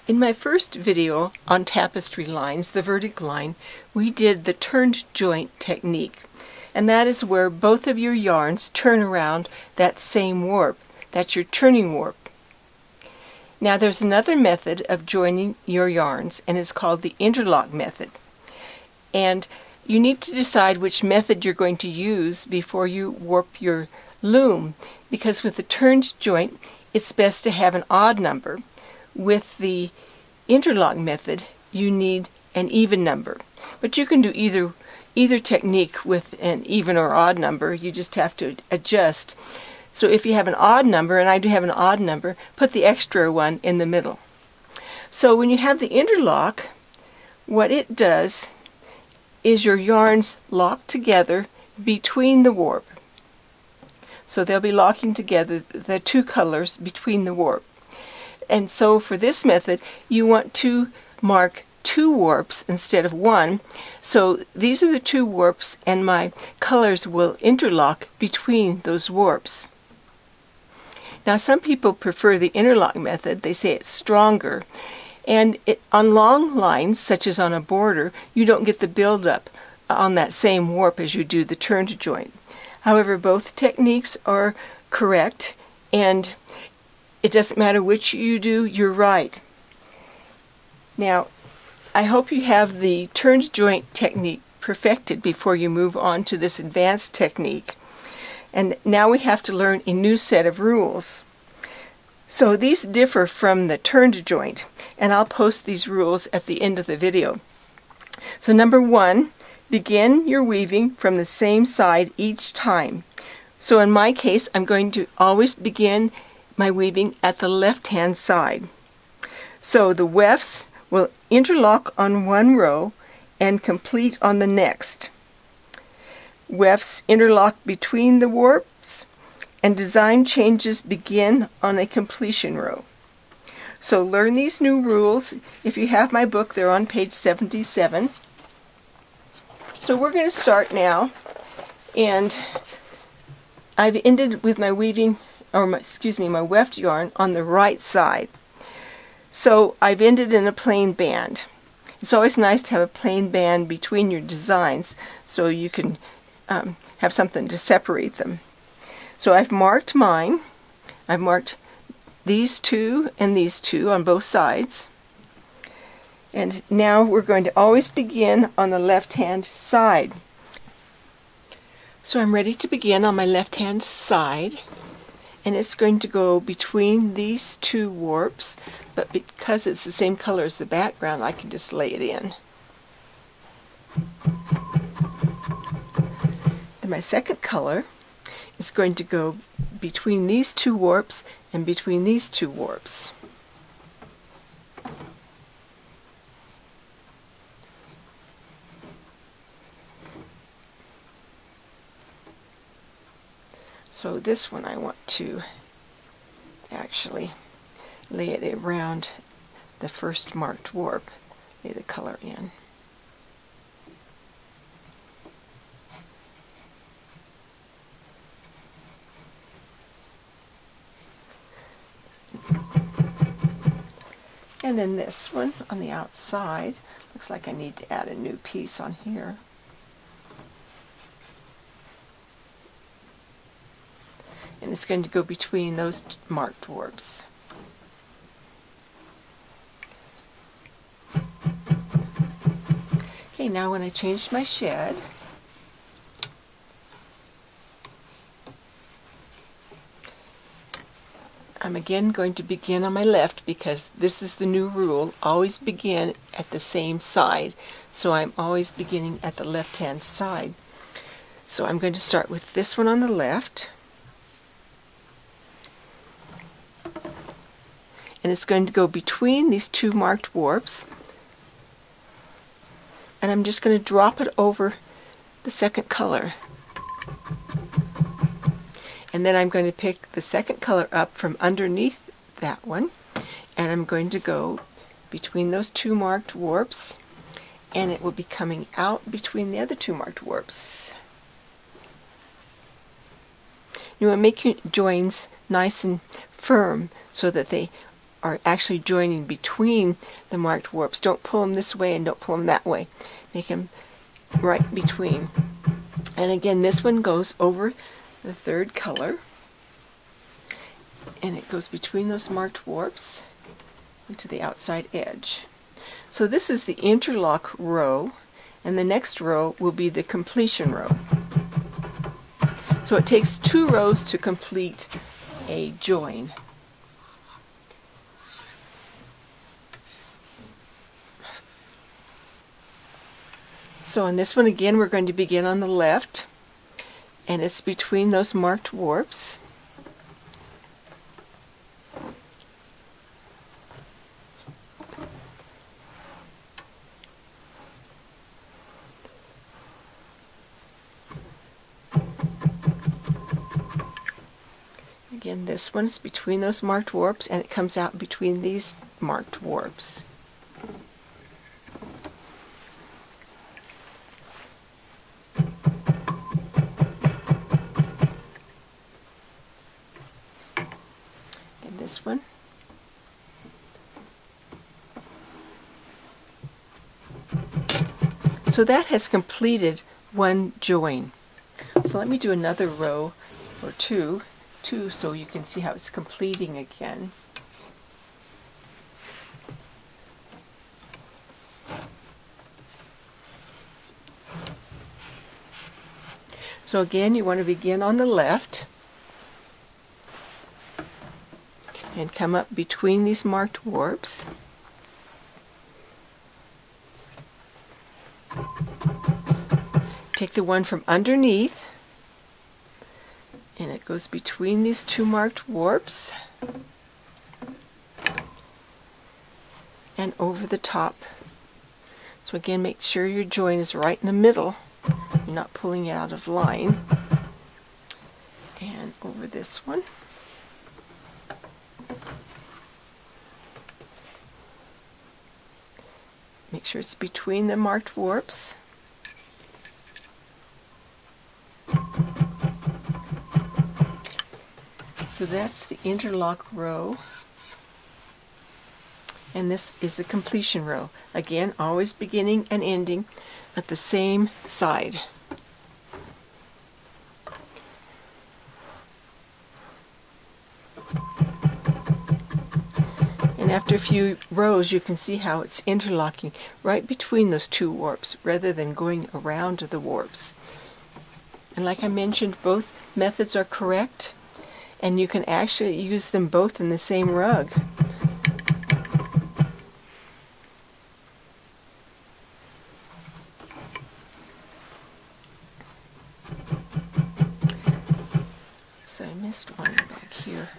In my first video on tapestry lines, the vertical line, we did the turned joint technique. And that is where both of your yarns turn around that same warp. That's your turning warp. Now there's another method of joining your yarns, and it's called the interlock method. And you need to decide which method you're going to use before you warp your loom, because with the turned joint, it's best to have an odd number. With the interlock method, you need an even number. But you can do either technique with an even or odd number. You just have to adjust. So if you have an odd number, and I do have an odd number, put the extra one in the middle. So when you have the interlock, what it does is your yarns lock together between the warp. So they'll be locking together the two colors between the warp. And so for this method, you want to mark 2 warps instead of 1. So these are the 2 warps, and my colors will interlock between those warps. Now some people prefer the interlock method. They say it's stronger. And on long lines, such as on a border, you don't get the buildup on that same warp as you do the turned joint. However, both techniques are correct, and it doesn't matter which you do, you're right. Now, I hope you have the turned joint technique perfected before you move on to this advanced technique. And now we have to learn a new set of rules. So these differ from the turned joint, and I'll post these rules at the end of the video. So number 1, begin your weaving from the same side each time. So in my case, I'm going to always begin my weaving at the left-hand side. So the wefts will interlock on one row and complete on the next. Wefts interlock between the warps, and design changes begin on a completion row. So learn these new rules. If you have my book, they're on page 77. So we're going to start now, and I've ended with my weaving, or my weft yarn on the right side. So I've ended in a plain band. It's always nice to have a plain band between your designs so you can have something to separate them. So I've marked mine. I've marked these 2 and these 2 on both sides. And now we're going to always begin on the left-hand side. So I'm ready to begin on my left-hand side, and it's going to go between these 2 warps, but because it's the same color as the background, I can just lay it in. Then my second color is going to go between these 2 warps and between these 2 warps. So this one I want to actually lay it around the first marked warp, lay the color in. And then this one on the outside, looks like I need to add a new piece on here. And it's going to go between those marked warps. Okay, now when I changed my shed, I'm again going to begin on my left, because this is the new rule. Always begin at the same side. So I'm always beginning at the left-hand side. So I'm going to start with this one on the left. And it's going to go between these 2 marked warps. And I'm just going to drop it over the second color. And then I'm going to pick the second color up from underneath that one, and I'm going to go between those 2 marked warps, and it will be coming out between the other 2 marked warps. You want to make your joins nice and firm so that they are actually joining between the marked warps. Don't pull them this way and don't pull them that way. Make them right between. And again, this one goes over the third color, and it goes between those marked warps into the outside edge. So this is the interlock row, and the next row will be the completion row. So it takes 2 rows to complete a join. So on this one again, we're going to begin on the left, and it's between those marked warps. Again, this one's between those marked warps, and it comes out between these marked warps. And this one. So that has completed one join. So let me do another row or two so you can see how it's completing again. So again, you want to begin on the left and come up between these marked warps. Take the one from underneath, and it goes between these 2 marked warps and over the top. So again, make sure your join is right in the middle. You're not pulling it out of line. And over this one. Make sure it's between the marked warps. So that's the interlock row, and this is the completion row. Again, always beginning and ending at the same side. And after a few rows, you can see how it's interlocking right between those 2 warps rather than going around the warps. And like I mentioned, both methods are correct, and you can actually use them both in the same rug. So I missed one back here.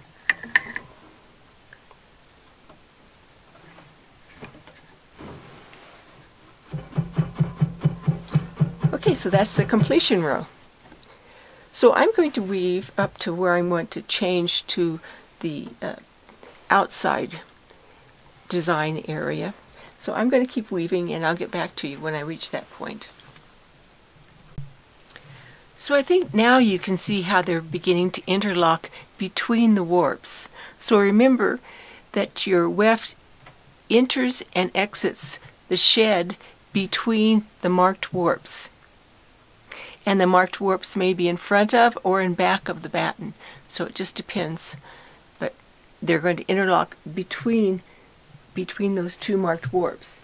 Okay, so that's the completion row. So I'm going to weave up to where I want to change to the outside design area. So I'm going to keep weaving, and I'll get back to you when I reach that point. So I think now you can see how they're beginning to interlock between the warps. So remember that your weft enters and exits the shed between the marked warps. And the marked warps may be in front of or in back of the batten, so it just depends. But they're going to interlock between those 2 marked warps.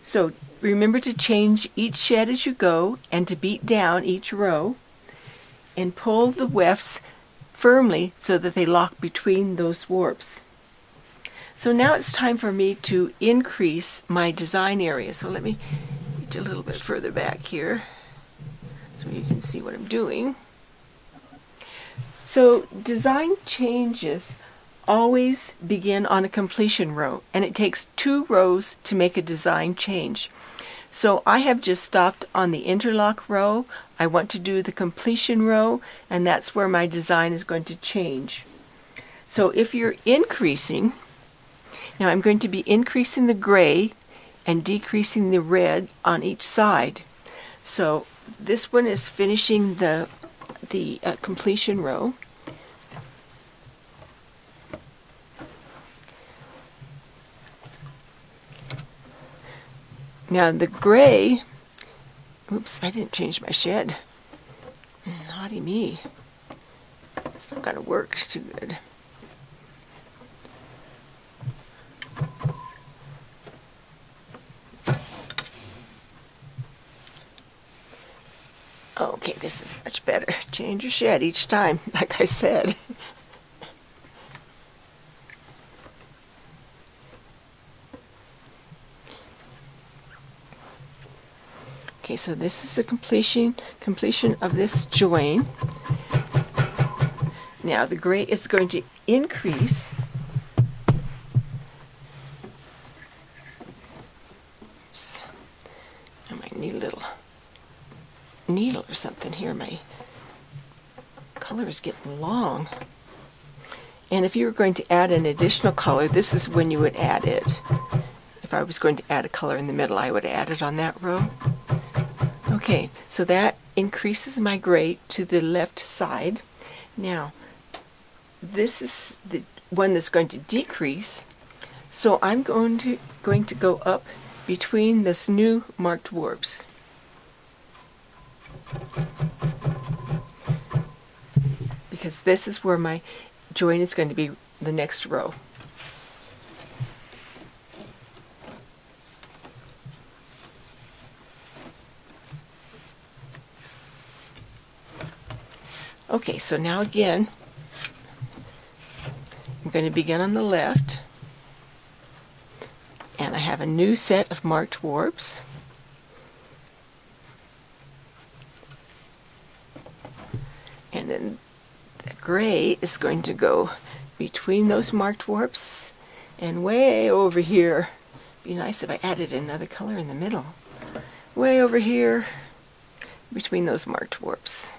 So remember to change each shed as you go, and to beat down each row, and pull the wefts firmly so that they lock between those warps. So now it's time for me to increase my design area. So let me get you a little bit further back here, so you can see what I'm doing. So design changes always begin on a completion row, and it takes 2 rows to make a design change. So I have just stopped on the interlock row. I want to do the completion row, and that's where my design is going to change. So if you're increasing, now I'm going to be increasing the gray and decreasing the red on each side. So this one is finishing the completion row. Now the gray, oops, I didn't change my shed. Naughty me. It's not going to work too good. Okay, this is much better. Change your shed each time, like I said. Okay, so this is the completion of this join. Now the gray is going to increase. I might need a little needle or something here. My color is getting long. And if you were going to add an additional color, this is when you would add it. If I was going to add a color in the middle, I would add it on that row. Okay, so that increases my gray to the left side. Now, this is the one that's going to decrease, so I'm going to go up between this new marked warps. Because this is where my join is going to be the next row. Okay, so now again, I'm going to begin on the left, and I have a new set of marked warps. And then the gray is going to go between those marked warps and way over here. Be nice if I added another color in the middle. Way over here between those marked warps.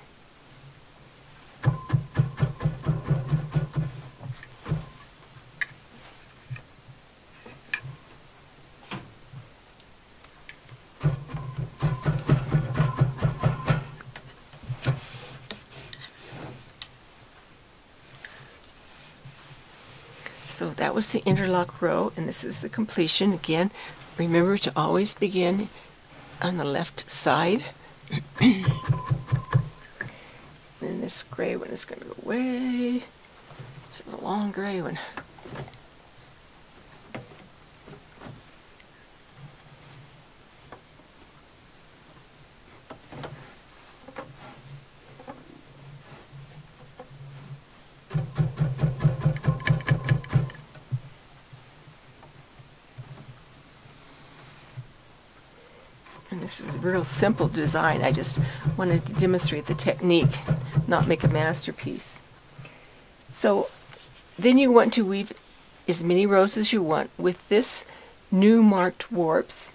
So that was the interlock row, and this is the completion. Again, remember to always begin on the left side. And this gray one is going to go way, it's the long gray one. And this is a real simple design. I just wanted to demonstrate the technique, not make a masterpiece. So then you want to weave as many rows as you want with this new marked warps,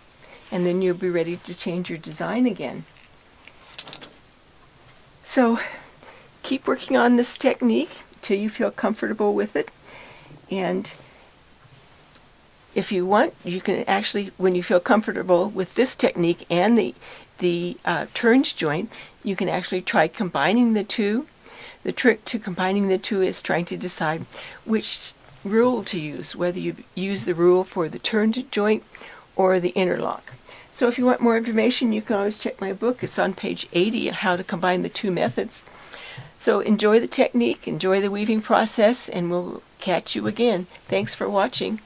and then you'll be ready to change your design again. So keep working on this technique till you feel comfortable with it, and if you want, you can actually, when you feel comfortable with this technique and the turns joint, you can actually try combining the two. The trick to combining the two is trying to decide which rule to use, whether you use the rule for the turned joint or the interlock. So if you want more information, you can always check my book. It's on page 80, how to combine the two methods. So enjoy the technique, enjoy the weaving process, and we'll catch you again. Thanks for watching.